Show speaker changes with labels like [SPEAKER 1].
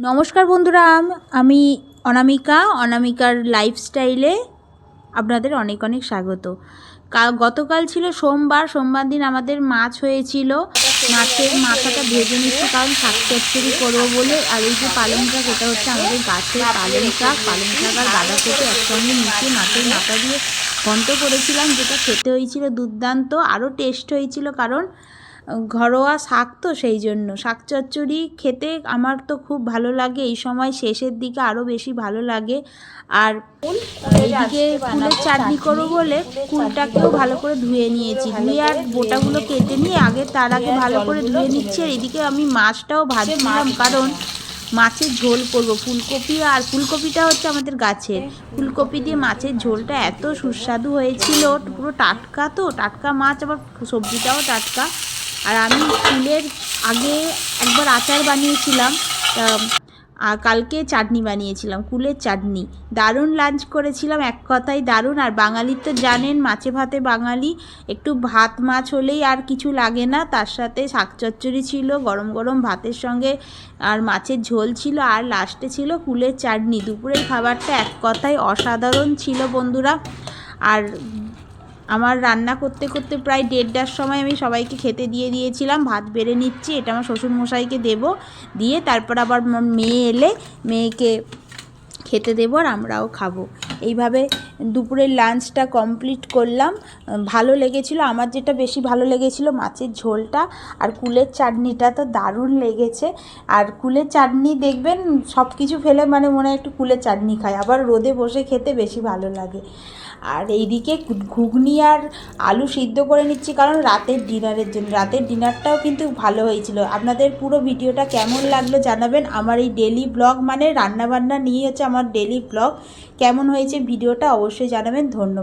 [SPEAKER 1] নমস্কার বন্ধুরা, আমি অনামিকার লাইফস্টাইলে আপনাদের অনেক অনেক স্বাগত। গতকাল ছিল সোমবার দিন আমাদের মাছ হয়েছিল। মাছের মাথাটা ভেজে নিচ্ছি কারণ শাক চচ্চড়ি করবো বলে। আর এই যে পালং শাক, এটা হচ্ছে আমাদের গাছের পালং শাক আর বাঁধাকপি একসঙ্গে মিশিয়ে মাছের মাথা দিয়ে ঘন্ট করেছিলাম, যেটা খেতে হয়েছিল দুর্দান্ত, আরও টেস্ট হয়েছিল কারণ ঘরোয়া শাক তো, সেই জন্য। শাক চচ্চড়ি খেতে আমার তো খুব ভালো লাগে, এই সময় শেষের দিকে আরও বেশি ভালো লাগে। আর এইদিকে কুলের চাটনি করবো বলে কুলটাকেও ভালো করে ধুয়ে নিয়েছি, ধুয়ে আর বোটাগুলো কেটে নিয়ে তার আগে ভালো করে ধুয়ে নিচ্ছি। আর এদিকে আমি মাছটাও ভাজছিলাম কারণ মাছের ঝোল করব। ফুলকপিটা হচ্ছে আমাদের গাছের, ফুলকপি দিয়ে মাছের ঝোলটা এত সুস্বাদু হয়েছিল, পুরো টাটকা মাছ, আবার সবজিটাও টাটকা। আর আমি কুলের আগে একবার আচার বানিয়েছিলাম, আর কালকে চাটনি বানিয়েছিলাম, কুলের চাটনি। দারুণ লাঞ্চ করেছিলাম, এক কথায় দারুণ। আর বাঙালির তো জানেন, মাছে ভাতে বাঙালি, একটু ভাত মাছ হলেই আর কিছু লাগে না। তার সাথে শাক চচ্চড়ি ছিল গরম গরম ভাতের সঙ্গে, আর মাছের ঝোল ছিল, আর লাস্টে ছিল কুলের চাটনি। দুপুরের খাবারটা এক কথায় অসাধারণ ছিল বন্ধুরা। আর আমার রান্না করতে করতে প্রায় 1:30টার সময় আমি সবাইকে খেতে দিয়ে দিয়েছিলাম। ভাত বেড়ে নিচ্ছি, এটা আমার শ্বশুরমশাইকে দেবো, দিয়ে তারপর আবার মেয়ে এলে মেয়েকে খেতে দেবো আর আমরাও খাবো। এইভাবে দুপুরের লাঞ্চটা কমপ্লিট করলাম। ভালো লেগেছিলো, আমার যেটা বেশি ভালো লেগেছিলো মাছের ঝোলটা, আর কুলের চাটনিটা তো দারুণ লেগেছে। আর কুলের চাটনি দেখবেন সব কিছু ফেলে মনে হয় একটু কুলের চাটনি খায়, আবার রোদে বসে খেতে বেশি ভালো লাগে। আর এইদিকে ঘুগনি আর আলু সিদ্ধ করে নিচ্ছি কারণ রাতের ডিনারের জন্য। রাতের ডিনারটাও কিন্তু ভালো হয়েছিল। আপনাদের পুরো ভিডিওটা কেমন লাগলো জানাবেন। আমার এই ডেলি ব্লগ মানে রান্নাবান্না নিয়ে হচ্ছে আমার ডেলি ব্লগ, কেমন হয়েছে ভিডিওটা অবশ্যই জানাবেন। ধন্যবাদ।